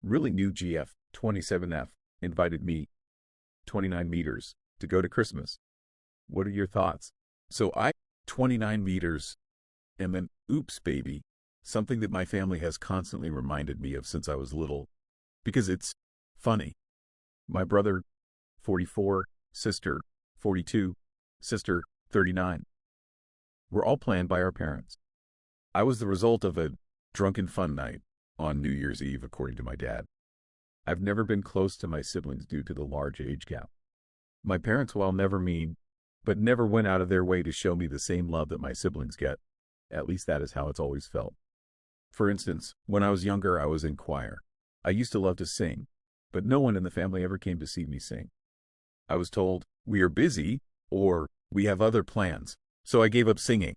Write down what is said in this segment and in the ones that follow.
really new GF 27F invited me, 29 meters, to go to Christmas. What are your thoughts? So 29 meters, am an oops baby, something that my family has constantly reminded me of since I was little, because it's funny. My brother, 44, sister, 42, sister, 39. Were all planned by our parents. I was the result of a drunken fun night on New Year's Eve, according to my dad. I've never been close to my siblings due to the large age gap. My parents, while never mean, but never went out of their way to show me the same love that my siblings get. At least that is how it's always felt. For instance, when I was younger, I was in choir. I used to love to sing, but no one in the family ever came to see me sing. I was told, we are busy, or we have other plans, so I gave up singing.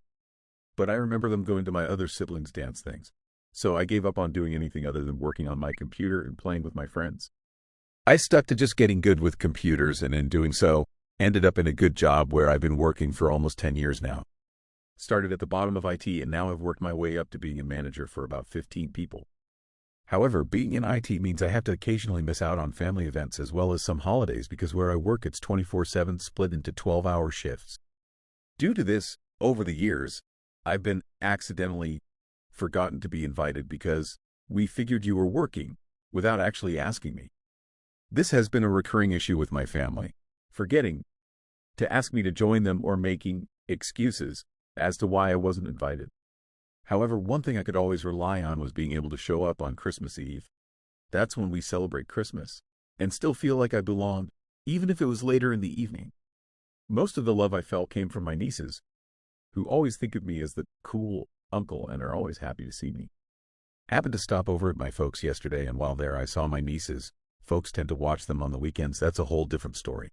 But I remember them going to my other siblings' dance things, so I gave up on doing anything other than working on my computer and playing with my friends. I stuck to just getting good with computers, and in doing so, ended up in a good job where I've been working for almost 10 years now. Started at the bottom of IT, and now I've worked my way up to being a manager for about 15 people. However, being in IT means I have to occasionally miss out on family events as well as some holidays because where I work it's 24/7 split into 12-hour shifts. Due to this, over the years, I've been accidentally forgotten to be invited because we figured you were working without actually asking me. This has been a recurring issue with my family, forgetting to ask me to join them or making excuses as to why I wasn't invited. However, one thing I could always rely on was being able to show up on Christmas Eve. That's when we celebrate Christmas, and still feel like I belonged, even if it was later in the evening. Most of the love I felt came from my nieces, who always think of me as the cool uncle and are always happy to see me. Happened to stop over at my folks yesterday, and while there I saw my nieces. Folks tend to watch them on the weekends, that's a whole different story.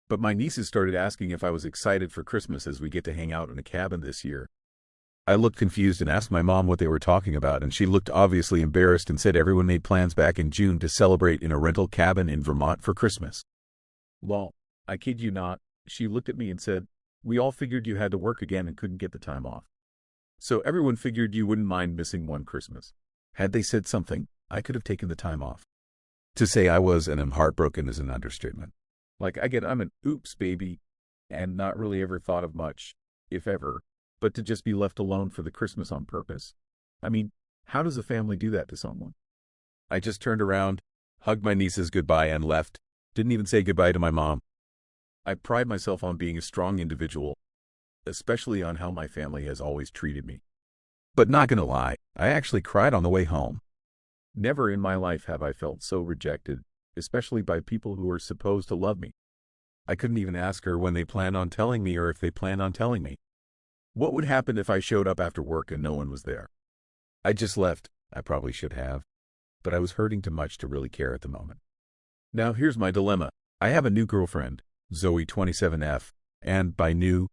But my nieces started asking if I was excited for Christmas as we get to hang out in a cabin this year. I looked confused and asked my mom what they were talking about, and she looked obviously embarrassed and said everyone made plans back in June to celebrate in a rental cabin in Vermont for Christmas. Lol, I kid you not, she looked at me and said, we all figured you had to work again and couldn't get the time off. So everyone figured you wouldn't mind missing one Christmas. Had they said something, I could have taken the time off. To say I was and am heartbroken is an understatement. Like I'm an oops baby, and not really ever thought of much, if ever, but to just be left alone for the Christmas on purpose. I mean, how does a family do that to someone? I just turned around, hugged my nieces goodbye and left. Didn't even say goodbye to my mom. I pride myself on being a strong individual, especially on how my family has always treated me. But not gonna lie, I actually cried on the way home. Never in my life have I felt so rejected, especially by people who are supposed to love me. I couldn't even ask her when they planned on telling me or if they planned on telling me. What would happen if I showed up after work and no one was there? I just left. I probably should have, but I was hurting too much to really care at the moment. Now here's my dilemma. I have a new girlfriend, Zoe 27F, and by new,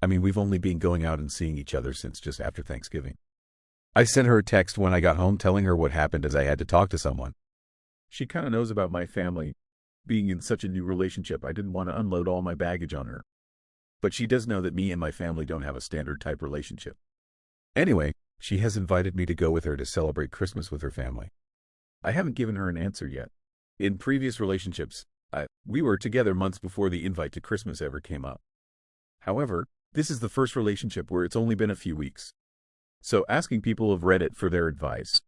I mean we've only been going out and seeing each other since just after Thanksgiving. I sent her a text when I got home telling her what happened as I had to talk to someone. She kind of knows about my family. Being in such a new relationship, I didn't want to unload all my baggage on her. But she does know that me and my family don't have a standard type relationship. Anyway, she has invited me to go with her to celebrate Christmas with her family. I haven't given her an answer yet. In previous relationships, we were together months before the invite to Christmas ever came up. However, this is the first relationship where it's only been a few weeks. So asking people of Reddit for their advice.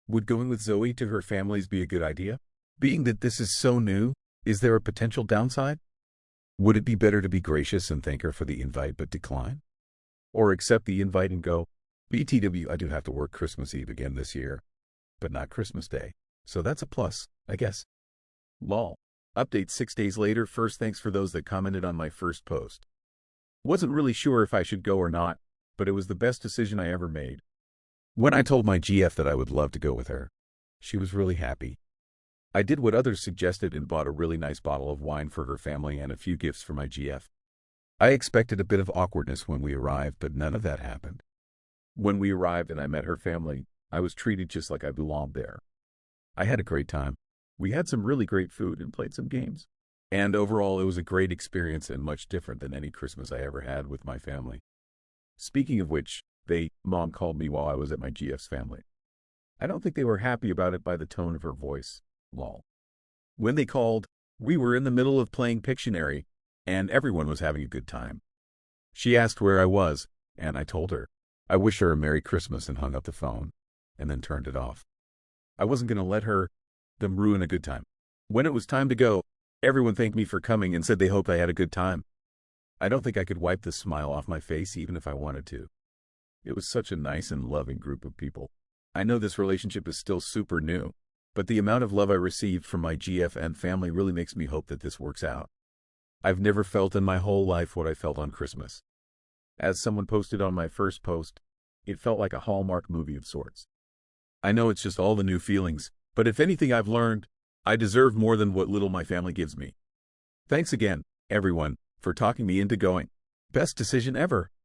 Would going with Zoe to her family's be a good idea? Being that this is so new, is there a potential downside? Would it be better to be gracious and thank her for the invite but decline? Or accept the invite and go, BTW, I do have to work Christmas Eve again this year, but not Christmas Day. So that's a plus, I guess. Lol. Update 6 days later. First, thanks for those that commented on my first post. Wasn't really sure if I should go or not, but it was the best decision I ever made. When I told my GF that I would love to go with her, she was really happy. I did what others suggested and bought a really nice bottle of wine for her family and a few gifts for my GF. I expected a bit of awkwardness when we arrived, but none of that happened. When we arrived and I met her family, I was treated just like I belonged there. I had a great time. We had some really great food and played some games. And overall, it was a great experience and much different than any Christmas I ever had with my family. Speaking of which, Mom called me while I was at my GF's family. I don't think they were happy about it by the tone of her voice. Lol. When they called, we were in the middle of playing Pictionary, and everyone was having a good time. She asked where I was, and I told her. I wished her a Merry Christmas and hung up the phone, and then turned it off. I wasn't going to let them ruin a good time. When it was time to go, everyone thanked me for coming and said they hoped I had a good time. I don't think I could wipe the smile off my face even if I wanted to. It was such a nice and loving group of people. I know this relationship is still super new, but the amount of love I received from my GFN family really makes me hope that this works out. I've never felt in my whole life what I felt on Christmas. As someone posted on my first post, it felt like a Hallmark movie of sorts. I know it's just all the new feelings, but if anything I've learned, I deserve more than what little my family gives me. Thanks again, everyone, for talking me into going. Best decision ever.